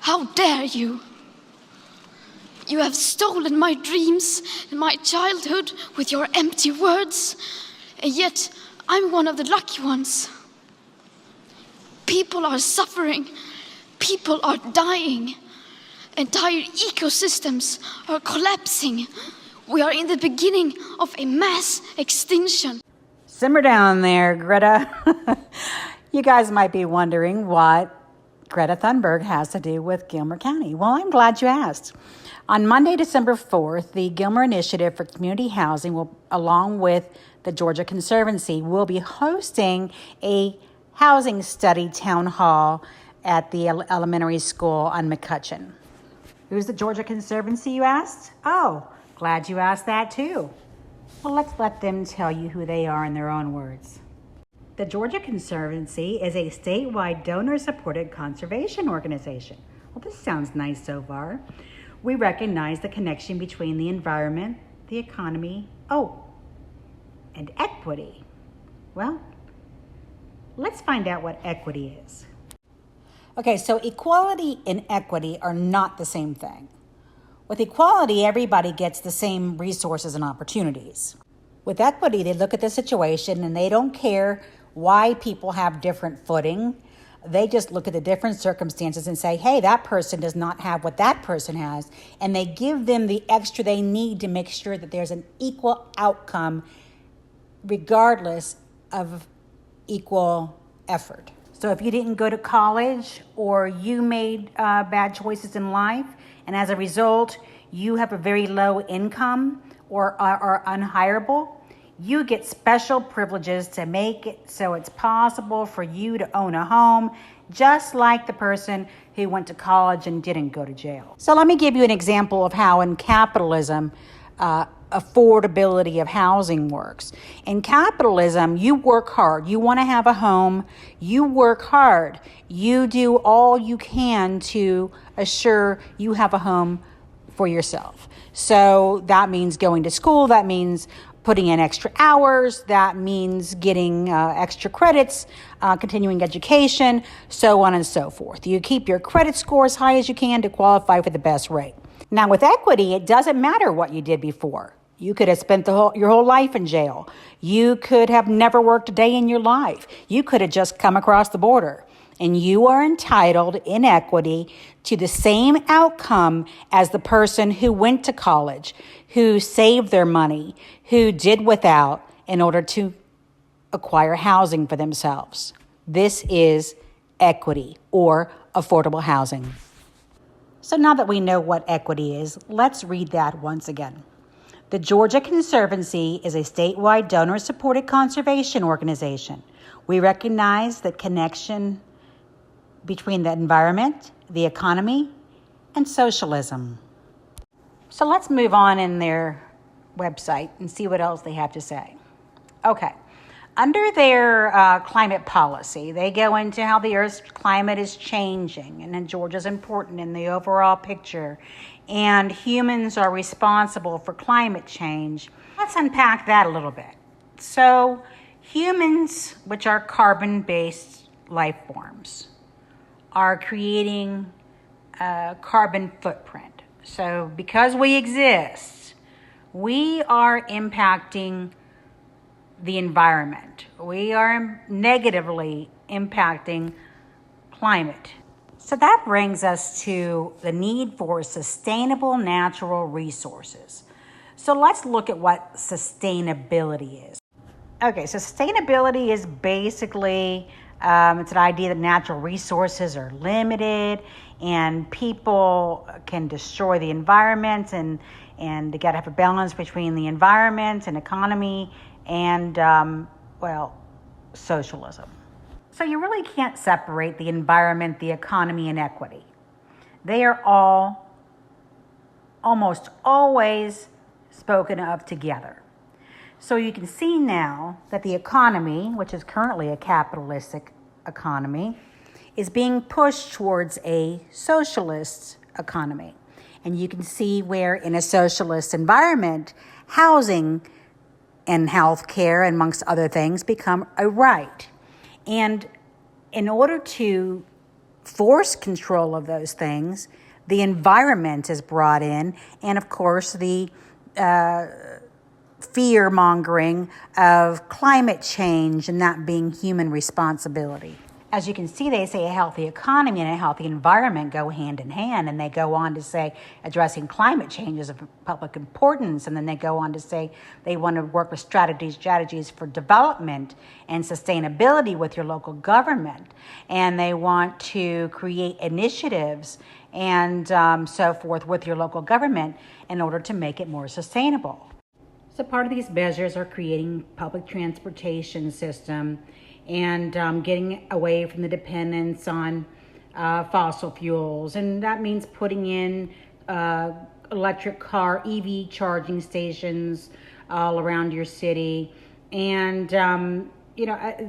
How dare you? You have stolen my dreams and my childhood with your empty words, and yet I'm one of the lucky ones. People are suffering, people are dying, entire ecosystems are collapsing. We are in the beginning of a mass extinction. Simmer down there, Greta. You guys might be wondering what Greta Thunberg has to do with Gilmer County. Well, I'm glad you asked. On Monday, December 4th, the Gilmer Initiative for Community Housing, along with the Georgia Conservancy, will be hosting a housing study town hall at the elementary school on McCutcheon. Who's the Georgia Conservancy, you asked? Oh, glad you asked that too. Well, let's let them tell you who they are in their own words. The Georgia Conservancy is a statewide donor-supported conservation organization. Well, this sounds nice so far. We recognize the connection between the environment, the economy, and equity. Well, let's find out what equity is. Okay, so equality and equity are not the same thing. With equality, everybody gets the same resources and opportunities. With equity, they look at the situation and they don't care why people have different footing. They just look at the different circumstances and say, hey, that person does not have what that person has. And they give them the extra they need to make sure that there's an equal outcome regardless of equal effort. So if you didn't go to college or you made bad choices in life, and as a result, you have a very low income or are unhireable, you get special privileges to make it so it's possible for you to own a home, just like the person who went to college and didn't go to jail. So let me give you an example of how in capitalism, affordability of housing works. In capitalism, you work hard. You want to have a home. You work hard. You do all you can to assure you have a home for yourself. So that means going to school. That means putting in extra hours. That means getting extra credits, continuing education, so on and so forth. You keep your credit score as high as you can to qualify for the best rate. Now, with equity, it doesn't matter what you did before. You could have spent your whole life in jail. You could have never worked a day in your life. You could have just come across the border. And you are entitled in equity to the same outcome as the person who went to college, who saved their money, who did without in order to acquire housing for themselves. This is equity or affordable housing. So now that we know what equity is, let's read that once again. The Georgia Conservancy is a statewide donor-supported conservation organization. We recognize the connection between the environment, the economy, and socialism. So let's move on in their website and see what else they have to say. Okay. Under their climate policy, they go into how the Earth's climate is changing, and then Georgia's important in the overall picture, and humans are responsible for climate change. Let's unpack that a little bit. So humans, which are carbon-based life forms, are creating a carbon footprint. So because we exist, we are impacting the environment. We are negatively impacting climate. So that brings us to the need for sustainable natural resources. So let's look at what sustainability is. Okay, so sustainability is basically, it's an idea that natural resources are limited and people can destroy the environment, and you got to have a balance between the environment and economy and, socialism. So you really can't separate the environment, the economy, and equity. They are all almost always spoken of together. So you can see now that the economy, which is currently a capitalistic economy, is being pushed towards a socialist economy. And you can see where in a socialist environment, housing and healthcare, amongst other things, become a right. And in order to force control of those things. The environment is brought in, and of course the fear mongering of climate change and that being human responsibility. As you can see, they say a healthy economy and a healthy environment go hand in hand, and they go on to say addressing climate change is of public importance, and then they go on to say they want to work with strategies for development and sustainability with your local government, and they want to create initiatives and so forth with your local government in order to make it more sustainable. So part of these measures are creating public transportation system and getting away from the dependence on fossil fuels. And that means putting in electric car, EV charging stations all around your city. And, a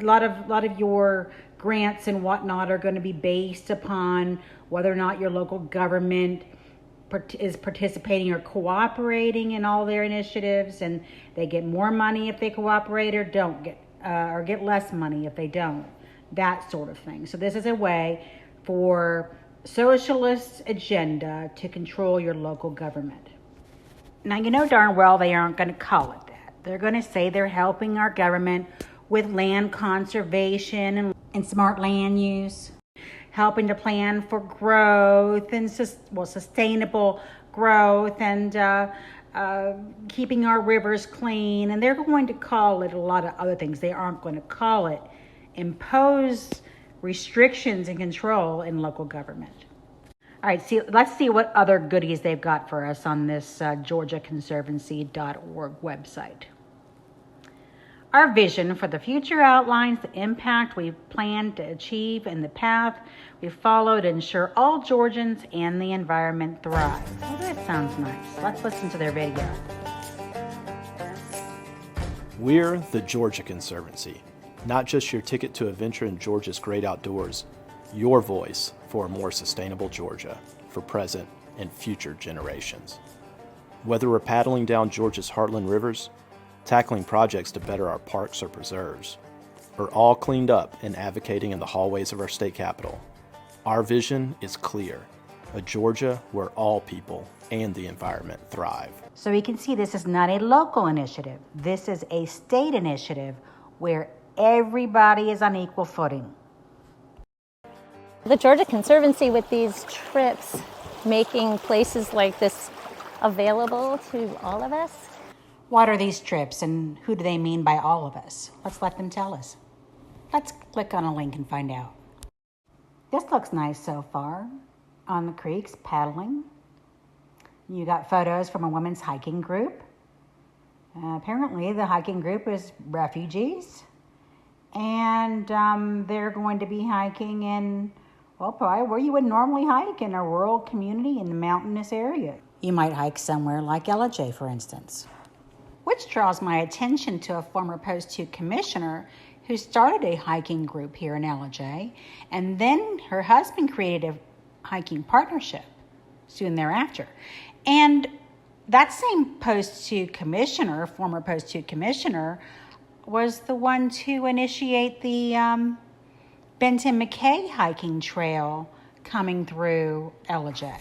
lot of your grants and whatnot are going to be based upon whether or not your local government is participating or cooperating in all their initiatives, and they get more money if they cooperate or don't get or get less money if they don't, that sort of thing. So this is a way for socialist agenda to control your local government. Now, you know darn well they aren't going to call it that. They're going to say they're helping our government with land conservation and smart land use, helping to plan for growth and sustainable growth and keeping our rivers clean. And they're going to call it a lot of other things. They aren't going to call it impose restrictions and control in local government. All right, let's see what other goodies they've got for us on this GeorgiaConservancy.org website. Our vision for the future outlines the impact we plan to achieve and the path we follow to ensure all Georgians and the environment thrive. Well, that sounds nice. Let's listen to their video. We're the Georgia Conservancy, not just your ticket to a venture in Georgia's great outdoors, your voice for a more sustainable Georgia for present and future generations. Whether we're paddling down Georgia's heartland rivers, tackling projects to better our parks or preserves, or all cleaned up and advocating in the hallways of our state capitol, our vision is clear: a Georgia where all people and the environment thrive. So we can see this is not a local initiative. This is a state initiative where everybody is on equal footing. The Georgia Conservancy, with these trips, making places like this available to all of us. What are these trips, and who do they mean by all of us? Let's let them tell us. Let's click on a link and find out. This looks nice so far. On the creeks, paddling. You got photos from a women's hiking group. Apparently the hiking group is refugees. And they're going to be hiking in, well, probably where you would normally hike, in a rural community in the mountainous area. You might hike somewhere like LJ, for instance. Which draws my attention to a former Post 2 commissioner who started a hiking group here in LJ, and then her husband created a hiking partnership soon thereafter. And that same Post 2 commissioner, former Post 2 commissioner, was the one to initiate the Benton McKay hiking trail coming through LJ.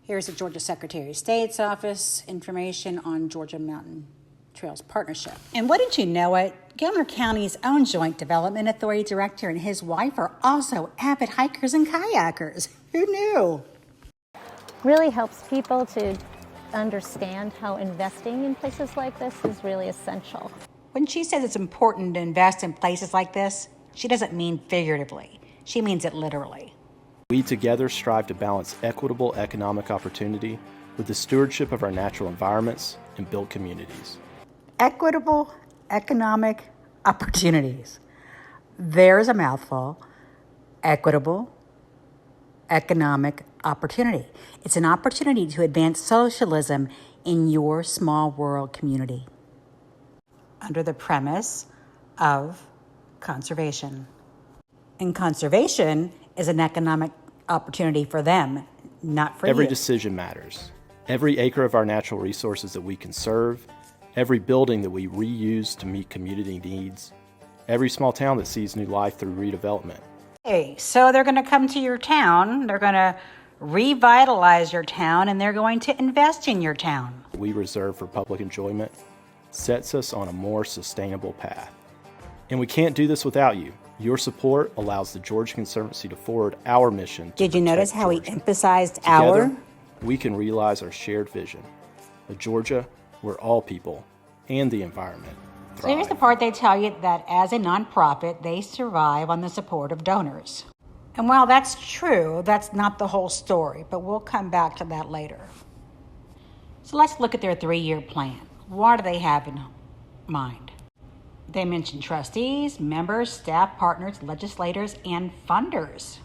Here's the Georgia Secretary of State's office information on Georgia Mountain Trails Partnership. And wouldn't you know it, Gilmer County's own Joint Development Authority Director and his wife are also avid hikers and kayakers. Who knew? Really helps people to understand how investing in places like this is really essential. When she says it's important to invest in places like this, she doesn't mean figuratively. She means it literally. We together strive to balance equitable economic opportunity with the stewardship of our natural environments and build communities. Equitable economic opportunities. There's a mouthful. Equitable economic opportunity. It's an opportunity to advance socialism in your small world community under the premise of conservation. And conservation is an economic opportunity for them, not for you. Every decision matters. Every acre of our natural resources that we conserve, every building that we reuse to meet community needs, every small town that sees new life through redevelopment, Hey, so they're going to come to your town, they're going to revitalize your town, and they're going to invest in your town. We reserve for public enjoyment sets us on a more sustainable path. And we can't do this without you. Your support allows the Georgia Conservancy to forward our mission. Did you notice how he emphasized Together, our? we can realize our shared vision, a Georgia where all people and the environment So here's the thrive. part they tell you that as a nonprofit, they survive on the support of donors. And while that's true, that's not the whole story, but we'll come back to that later. So let's look at their 3-year plan. What do they have in mind? They mention trustees, members, staff, partners, legislators, and funders.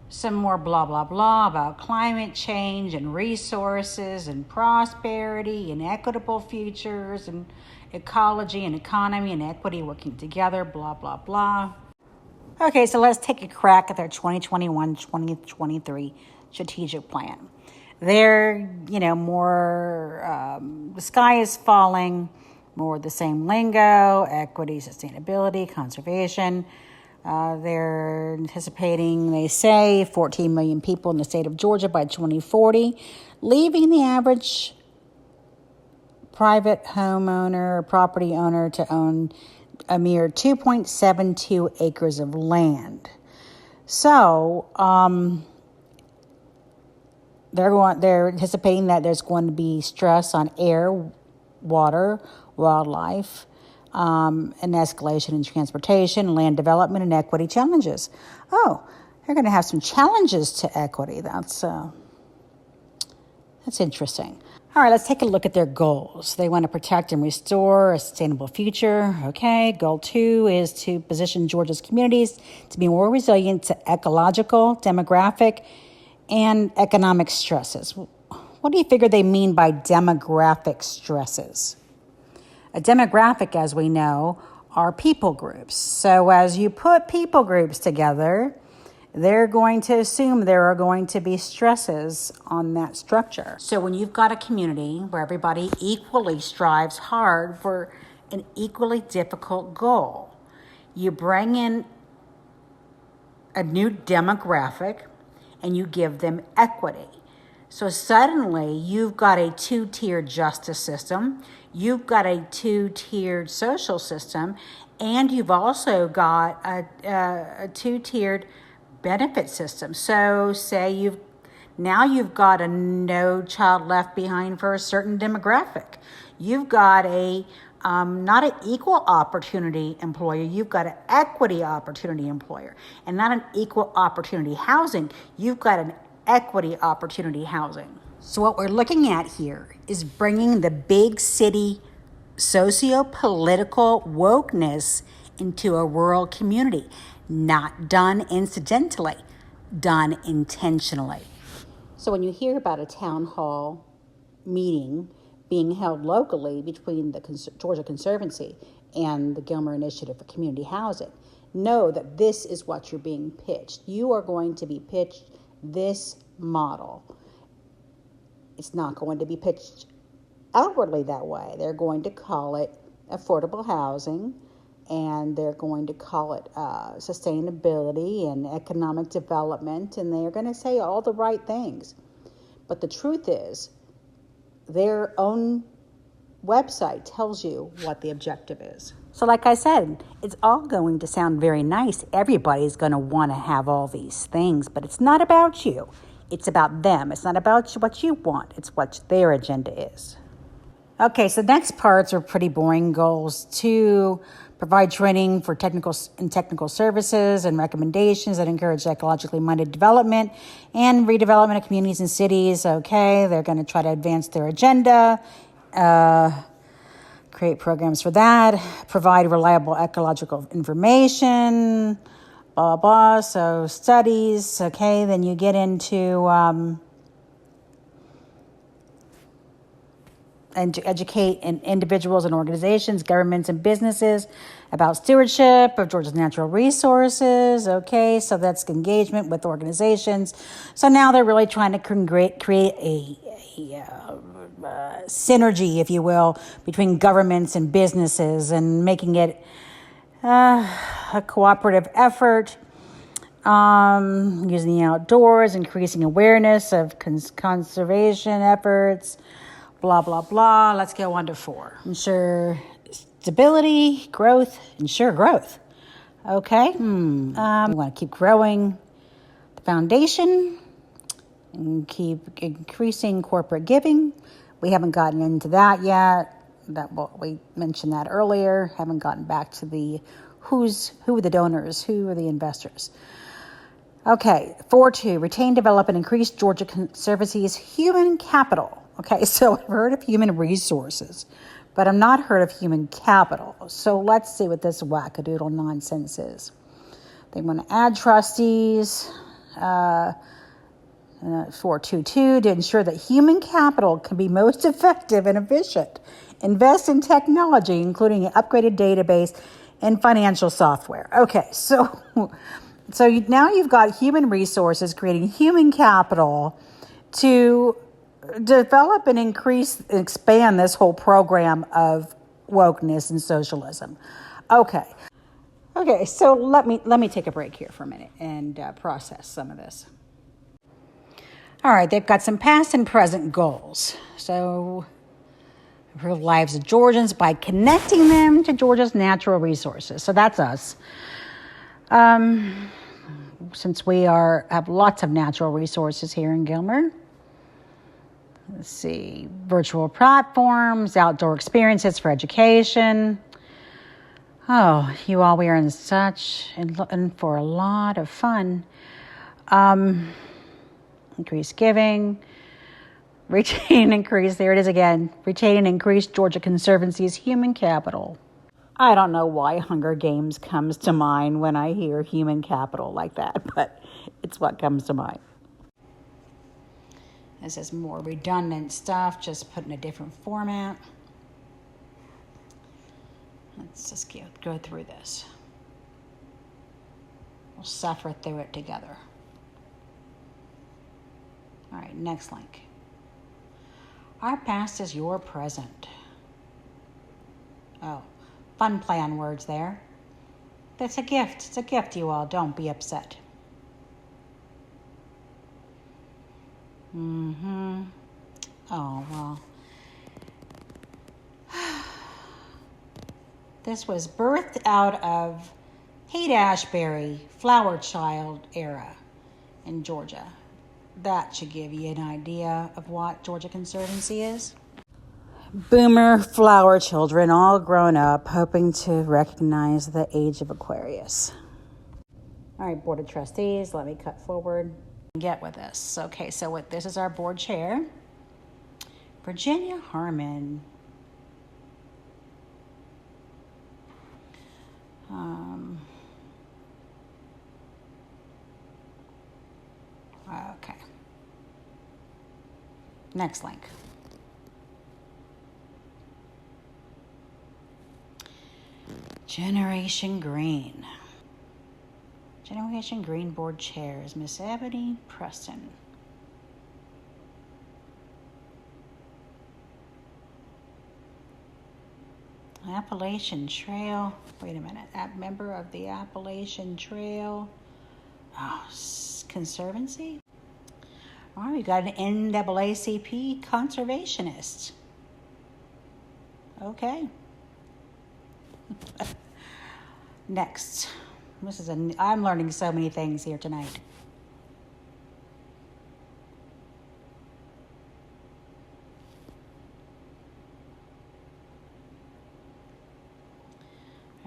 Some more blah, blah, blah about climate change and resources and prosperity and equitable futures and ecology and economy and equity working together, blah, blah, blah. Okay, so let's take a crack at their 2021-2023 strategic plan. They're, more, the sky is falling, more of the same lingo, equity, sustainability, conservation. They're anticipating, they say, 14 million people in the state of Georgia by 2040, leaving the average private homeowner or property owner to own a mere 2.72 acres of land. So, they're anticipating that there's going to be stress on air, water, wildlife, an escalation in transportation, land development, and equity challenges. Oh, they're going to have some challenges to equity. That's interesting. All right, let's take a look at their goals. They want to protect and restore a sustainable future. Okay, goal 2 is to position Georgia's communities to be more resilient to ecological, demographic, and economic stresses. What do you figure they mean by demographic stresses? A demographic, as we know, are people groups. So as you put people groups together, they're going to assume there are going to be stresses on that structure. So when you've got a community where everybody equally strives hard for an equally difficult goal, you bring in a new demographic and you give them equity. So suddenly you've got a 2-tiered justice system, you've got a 2-tiered social system, and you've also got a 2-tiered benefit system. So say you've got a no child left behind for a certain demographic. You've got a not an equal opportunity employer, you've got an equity opportunity employer. And not an equal opportunity housing, you've got an equity opportunity housing. So what we're looking at here is bringing the big city socio-political wokeness into a rural community. Not done incidentally, done intentionally. So when you hear about a town hall meeting being held locally between the Georgia Conservancy and the Gilmer Initiative for Community Housing, know that this is what you're being pitched. You are going to be pitched this model. It's not going to be pitched outwardly that way. They're going to call it affordable housing, and they're going to call it sustainability and economic development, and they're going to say all the right things. But the truth is, their own website tells you what the objective is. So like I said, it's all going to sound very nice. Everybody's going to want to have all these things, but it's not about you. It's about them. It's not about what you want. It's what their agenda is. Okay, so the next parts are pretty boring goals. 2, provide training for technical services and recommendations that encourage ecologically minded development and redevelopment of communities and cities. Okay, they're going to try to advance their agenda, create programs for that, provide reliable ecological information, blah, blah. So studies, okay, then you get into and to educate individuals and organizations, governments and businesses about stewardship of Georgia's natural resources. Okay, so that's engagement with organizations. So now they're really trying to create a synergy, if you will, between governments and businesses and making it a cooperative effort. Using the outdoors, increasing awareness of conservation efforts, blah, blah, blah. Let's go on to 4. Ensure stability, growth, ensure growth. Okay. We want to keep growing the foundation and keep increasing corporate giving. We haven't gotten into that yet. We mentioned that earlier. Haven't gotten back to the who are the donors, who are the investors. Okay, 4.2, retain, develop, and increase Georgia Conservancy's human capital. Okay, so I've heard of human resources, but I've not heard of human capital. So let's see what this wackadoodle nonsense is. They want to add trustees, 4.2.2, to ensure that human capital can be most effective and efficient. Invest in technology, including an upgraded database and financial software. Okay, so now you've got human resources creating human capital to develop and expand this whole program of wokeness and socialism. Okay, so let me take a break here for a minute and process some of this. All right, they've got some past and present goals. So improve the lives of Georgians by connecting them to Georgia's natural resources. So that's us. Since we have lots of natural resources here in Gilmer. Let's see, virtual platforms, outdoor experiences for education. Oh, you all, we are in for a lot of fun. Increased giving, retain and increase, there it is again, retain and increase Georgia Conservancy's human capital. I don't know why Hunger Games comes to mind when I hear human capital like that, but it's what comes to mind. This is more redundant stuff, just put in a different format. Let's just go through this. We'll suffer through it together. All right, next link. Our past is your present. Oh, fun play on words there. That's a gift. It's a gift, you all. Don't be upset. Oh, well. This was birthed out of Haight-Ashbury flower child era in Georgia. That should give you an idea of what Georgia Conservancy is. Boomer flower children, all grown up, hoping to recognize the age of Aquarius. All right, Board of Trustees, let me cut forward and get with this. Okay, so this is our board chair, Virginia Harmon. Okay. Next link. Generation Green. Generation Green Board Chair is Miss Ebony Preston. Appalachian Trail. Wait a minute. Member of the Appalachian Trail Conservancy. All right, we got an NAACP conservationist. Okay. Next. I'm learning so many things here tonight.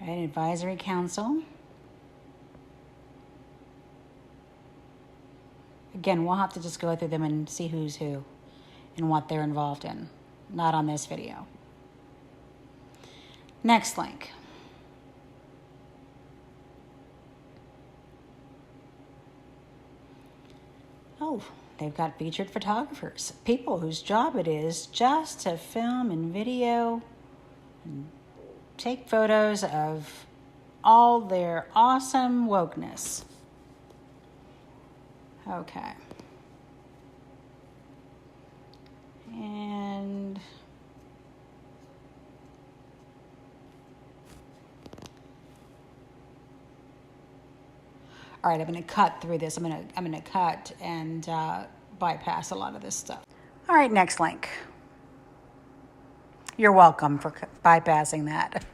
All right, Advisory Council. Again, we'll have to just go through them and see who's who and what they're involved in. Not on this video. Next link. Oh, they've got featured photographers, people whose job it is just to film and video and take photos of all their awesome wokeness. Okay. And All right, I'm going to cut through this. I'm going to cut and bypass a lot of this stuff. All right, next link. You're welcome for bypassing that.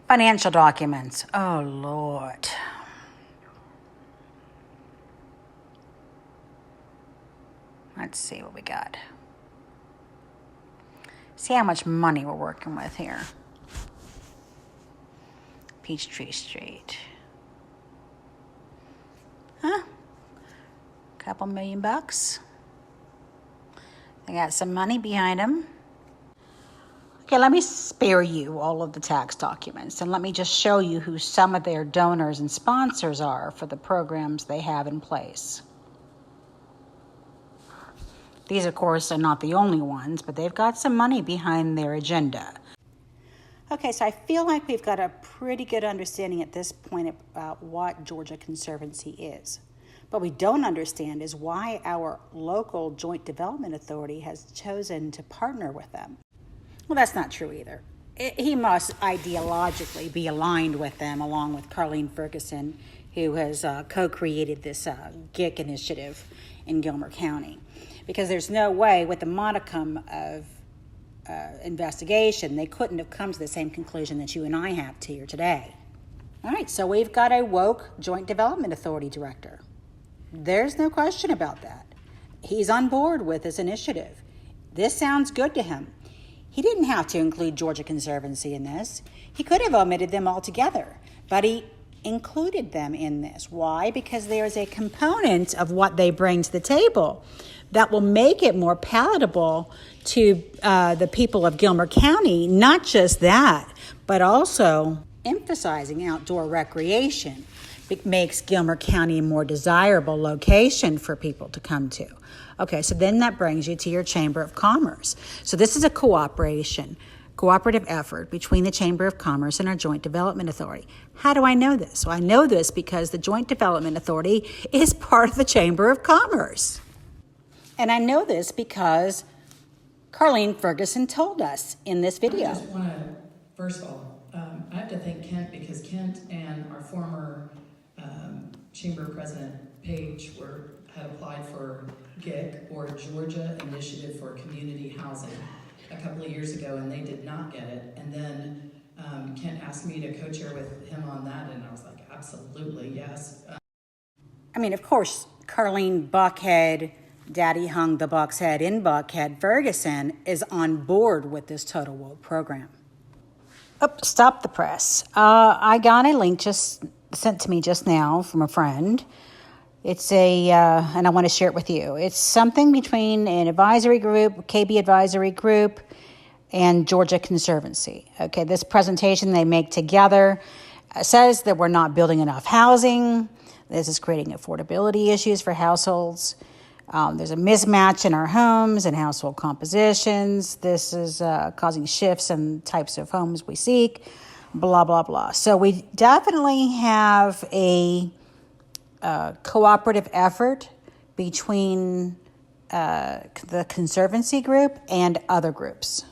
Financial documents. Oh, Lord. Let's see what we got. See how much money we're working with here. Peachtree Street. Huh? Couple $1,000,000. They got some money behind them. Okay, let me spare you all of the tax documents and let me just show you who some of their donors and sponsors are for the programs they have in place. These, of course, are not the only ones, but they've got some money behind their agenda. Okay, so I feel like we've got a pretty good understanding at this point about what Georgia Conservancy is. What we don't understand is why our local Joint Development Authority has chosen to partner with them. Well, that's not true either. He must ideologically be aligned with them, along with Carlene Ferguson, who has co-created this GIC initiative in Gilmer County. Because there's no way, with the modicum of investigation, they couldn't have come to the same conclusion that you and I have here today. All right, so we've got a woke Joint Development Authority director. There's no question about that. He's on board with this initiative. This sounds good to him. He didn't have to include Georgia Conservancy in this. He could have omitted them altogether, but he included them in this. Why? Because there is a component of what they bring to the table that will make it more palatable to the people of Gilmer County. Not just that, but also emphasizing outdoor recreation. It makes Gilmer County a more desirable location for people to come to. Okay, so then that brings you to your Chamber of Commerce. So this is a cooperative effort between the Chamber of Commerce and our Joint Development Authority. How do I know this? Well, I know this because the Joint Development Authority is part of the Chamber of Commerce. And I know this because Carlene Ferguson told us in this video. I just want to, first of all, I have to thank Kent because Kent and our former Chamber President Page had applied for GIC, or Georgia Initiative for Community Housing, a couple of years ago, and they did not get it. And then Kent asked me to co-chair with him on that, and I was like, absolutely, yes. I mean, of course, Carlene Buckhead, Daddy hung the Buck's head in Buckhead, Ferguson is on board with this Total Woke program. Oh, stop the press. I got a link just sent to me just now from a friend. It's and I want to share it with you. It's something between an advisory group, KB advisory group, and Georgia Conservancy. Okay, this presentation they make together says that we're not building enough housing. This is creating affordability issues for households. There's a mismatch in our homes and household compositions. This is causing shifts in types of homes we seek, blah, blah, blah. So we definitely have a cooperative effort between the Conservancy group and other groups.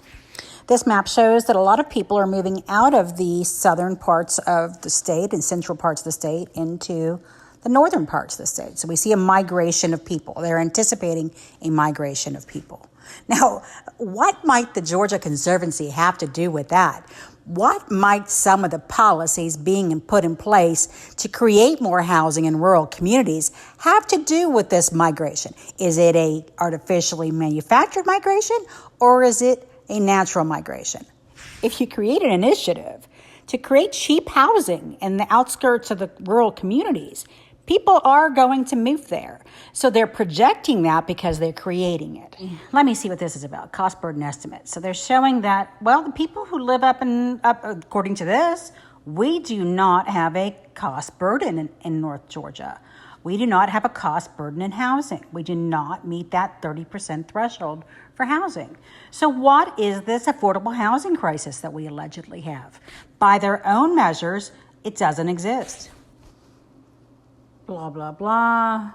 This map shows that a lot of people are moving out of the southern parts of the state and central parts of the state into the northern parts of the state. So we see a migration of people. They're anticipating a migration of people. Now, what might the Georgia Conservancy have to do with that? What might some of the policies being put in place to create more housing in rural communities have to do with this migration? Is it a artificially manufactured migration, or is it a natural migration? If you create an initiative to create cheap housing in the outskirts of the rural communities, people are going to move there. So they're projecting that because they're creating it. Let me see what this is about, cost burden estimate. So they're showing that, well, the people who live up according to this, we do not have a cost burden in North Georgia. We do not have a cost burden in housing. We do not meet that 30% threshold for housing. So what is this affordable housing crisis that we allegedly have? By their own measures, it doesn't exist. Blah, blah, blah.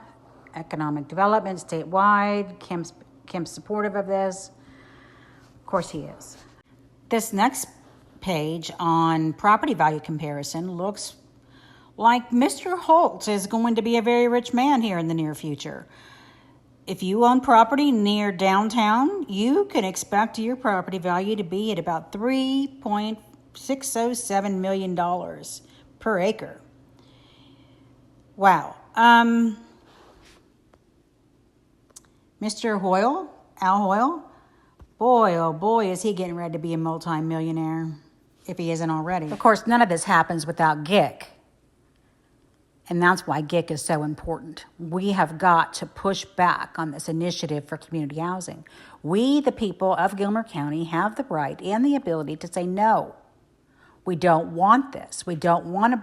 Economic development statewide. Kim's supportive of this. Of course he is. This next page on property value comparison looks like Mr. Holt is going to be a very rich man here in the near future. If you own property near downtown, you can expect your property value to be at about $3.607 million per acre. Wow. Mr. Hoyle, Al Hoyle, boy, oh boy, is he getting ready to be a multi-millionaire, if he isn't already. Of course, none of this happens without GIC. And that's why GIC is so important. We have got to push back on this initiative for community housing. We, the people of Gilmer County, have the right and the ability to say, no, we don't want this. We don't want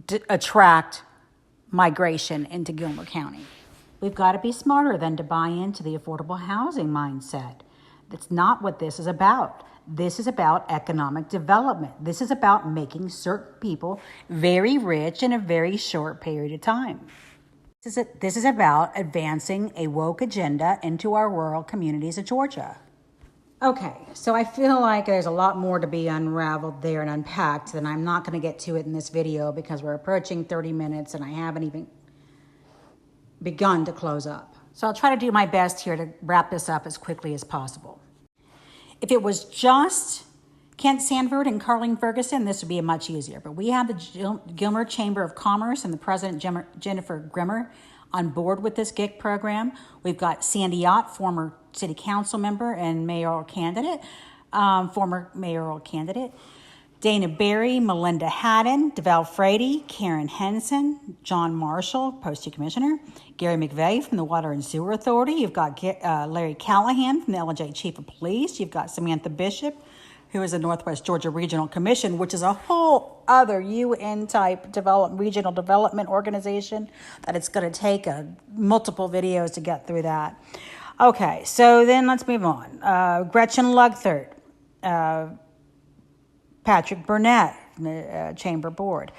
to attract migration into Gilmer County. We've got to be smarter than to buy into the affordable housing mindset. That's not what this is about. This is about economic development. This is about making certain people very rich in a very short period of time. This is about advancing a woke agenda into our rural communities of Georgia. Okay, so I feel like there's a lot more to be unraveled there and unpacked, and I'm not going to get to it in this video because we're approaching 30 minutes and I haven't even begun to close up. So I'll try to do my best here to wrap this up as quickly as possible. If it was just Kent Sanford and Carleen Ferguson, this would be much easier. But we have the Gilmer Chamber of Commerce and the President, Jennifer Gilmer, on board with this GIC program. We've got Sandy Ott, former city council member and former mayoral candidate. Dana Berry, Melinda Haddon, DeVal Frady, Karen Henson, John Marshall, Post-2 Commissioner, Gary McVeigh from the Water and Sewer Authority. You've got Larry Callahan from the LJ Chief of Police. You've got Samantha Bishop, who is the Northwest Georgia Regional Commission, which is a whole other UN-type regional development organization that it's going to take multiple videos to get through that. Okay, so then let's move on. Gretchen Lugthert, Patrick Burnett, Chamber Board,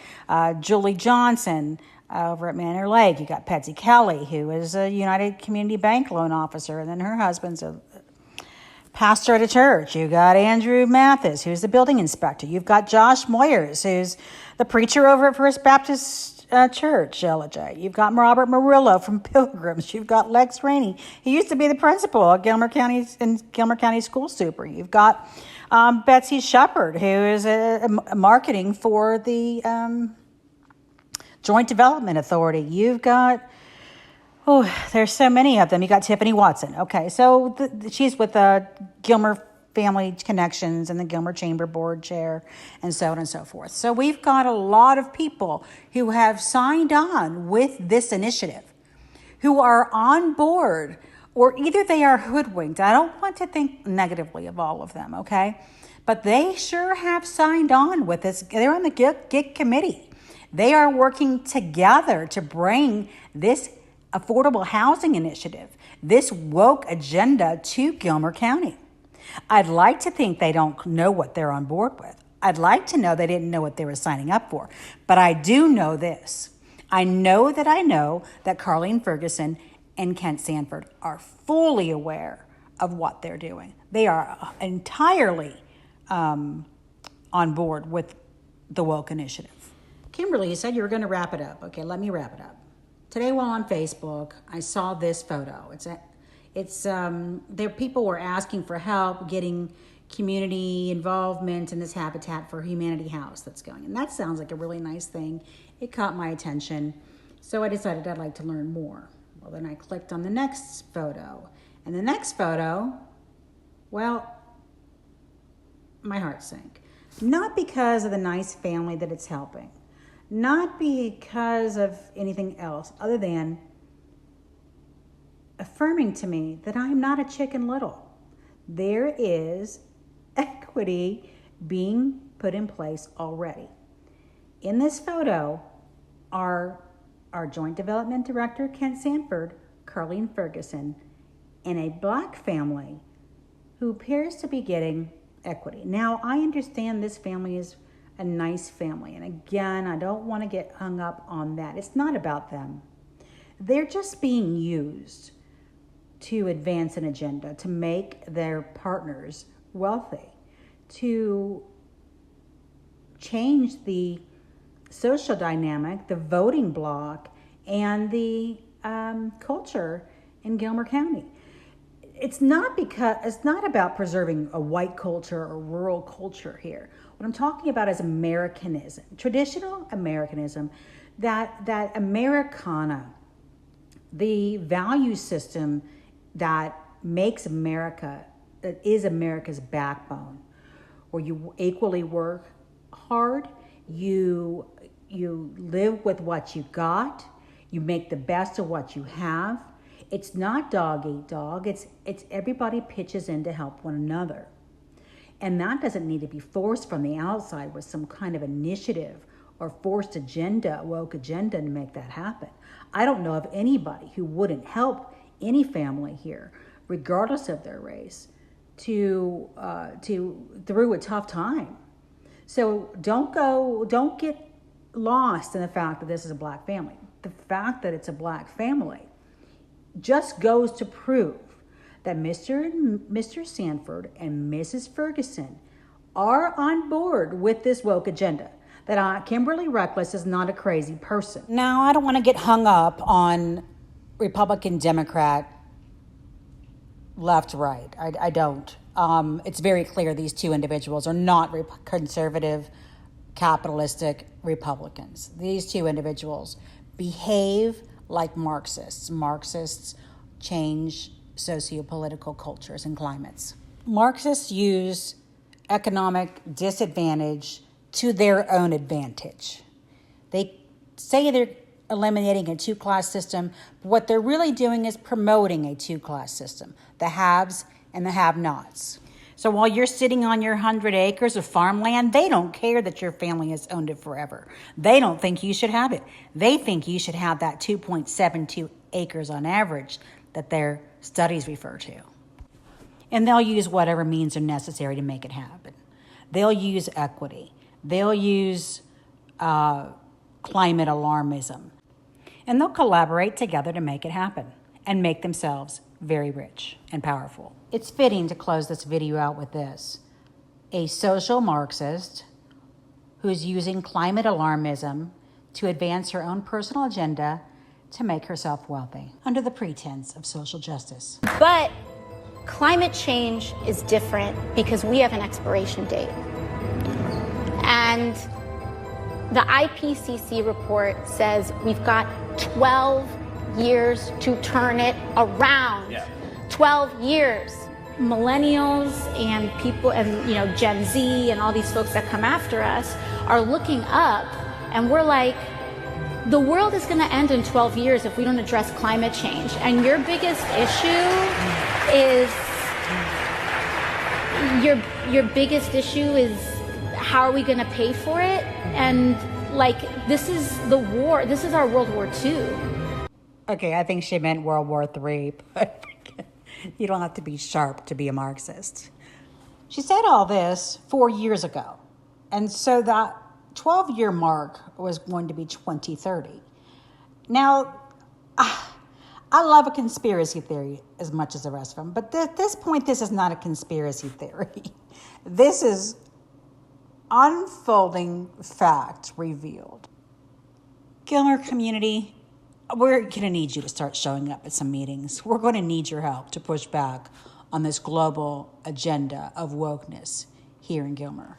Julie Johnson over at Manor Lake. You got Patsy Kelly, who is a United Community Bank loan officer, and then her husband's a pastor at a church. You got Andrew Mathis, who's the building inspector. You've got Josh Moyers, who's the preacher over at First Baptist Church, LJ. You've got Robert Murillo from Pilgrims. You've got Lex Rainey. He used to be the principal at Gilmer County School Super. You've got Betsy Shepard, who is marketing for the Joint Development Authority. You've got, there's so many of them. You got Tiffany Watson. Okay, so she's with Gilmer Family Connections and the Gilmer Chamber Board Chair, and so on and so forth. So we've got a lot of people who have signed on with this initiative, who are on board, or either they are hoodwinked. I don't want to think negatively of all of them, okay? But they sure have signed on with this. They're on the GIC committee. They are working together to bring this affordable housing initiative, this woke agenda to Gilmer County. I'd like to think they don't know what they're on board with. I'd like to know they didn't know what they were signing up for. But I do know this. I know that Carleen Ferguson and Kent Sanford are fully aware of what they're doing. They are entirely on board with the woke initiative. Kimberly, you said you were going to wrap it up. Okay, let me wrap it up. Today while on Facebook, I saw this photo. There people were asking for help getting community involvement in this Habitat for Humanity house that's going. And that sounds like a really nice thing. It caught my attention. So I decided I'd like to learn more. Well, then I clicked on the next photo. And the next photo, well, my heart sank. Not because of the nice family that it's helping. Not because of anything else other than affirming to me that I'm not a Chicken Little. There is equity being put in place already. In this photo are our Joint Development Director, Kent Sanford, Carleen Ferguson, and a Black family who appears to be getting equity. Now, I understand this family is a nice family. And again, I don't want to get hung up on that. It's not about them. They're just being used to advance an agenda, to make their partners wealthy, to change the social dynamic, the voting bloc, and the culture in Gilmer County. It's not about preserving a white culture or rural culture here. What I'm talking about is Americanism, traditional Americanism, that Americana, the value system that makes America, that is America's backbone, where you equally work hard, you live with what you got, you make the best of what you have. It's not dog eat dog. It's everybody pitches in to help one another. And that doesn't need to be forced from the outside with some kind of initiative or forced agenda, woke agenda to make that happen. I don't know of anybody who wouldn't help any family here, regardless of their race, to through a tough time. So don't get lost in the fact that this is a black family. The fact that it's a black family just goes to prove that Mr. Sanford and Mrs. Ferguson are on board with this woke agenda, that Kimberly Reckless is not a crazy person. Now, I don't want to get hung up on Republican, Democrat, left, right. I don't. It's very clear these two individuals are not conservative, capitalistic Republicans. These two individuals behave like Marxists. Marxists change sociopolitical cultures and climates. Marxists use economic disadvantage to their own advantage. They say they're eliminating a two-class system, but what they're really doing is promoting a two-class system, the haves and the have-nots. So while you're sitting on your 100 acres of farmland, they don't care that your family has owned it forever. They don't think you should have it. They think you should have that 2.72 acres on average that their studies refer to. And they'll use whatever means are necessary to make it happen. They'll use equity. They'll use climate alarmism. And they'll collaborate together to make it happen and make themselves very rich and powerful. It's fitting to close this video out with this. A social Marxist who's using climate alarmism to advance her own personal agenda to make herself wealthy under the pretense of social justice. But climate change is different because we have an expiration date. And the IPCC report says we've got 12 years to turn it around. Yeah. 12 years. Millennials and people and Gen Z and all these folks that come after us are looking up, and we're like, the world is going to end in 12 years if we don't address climate change. And your biggest issue is how are we going to pay for it? And this is the war. This is our World War II. Okay, I think she meant World War III, but you don't have to be sharp to be a Marxist. She said all this 4 years ago. And so that 12-year mark was going to be 2030. Now, I love a conspiracy theory as much as the rest of them, but at this point, this is not a conspiracy theory. This is unfolding fact revealed. Gilmer community, we're going to need you to start showing up at some meetings. We're going to need your help to push back on this global agenda of wokeness here in Gilmer.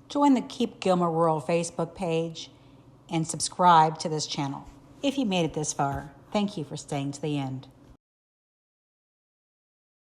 Join the Keep Gilmer Rural Facebook page and subscribe to this channel. If you made it this far, thank you for staying to the end.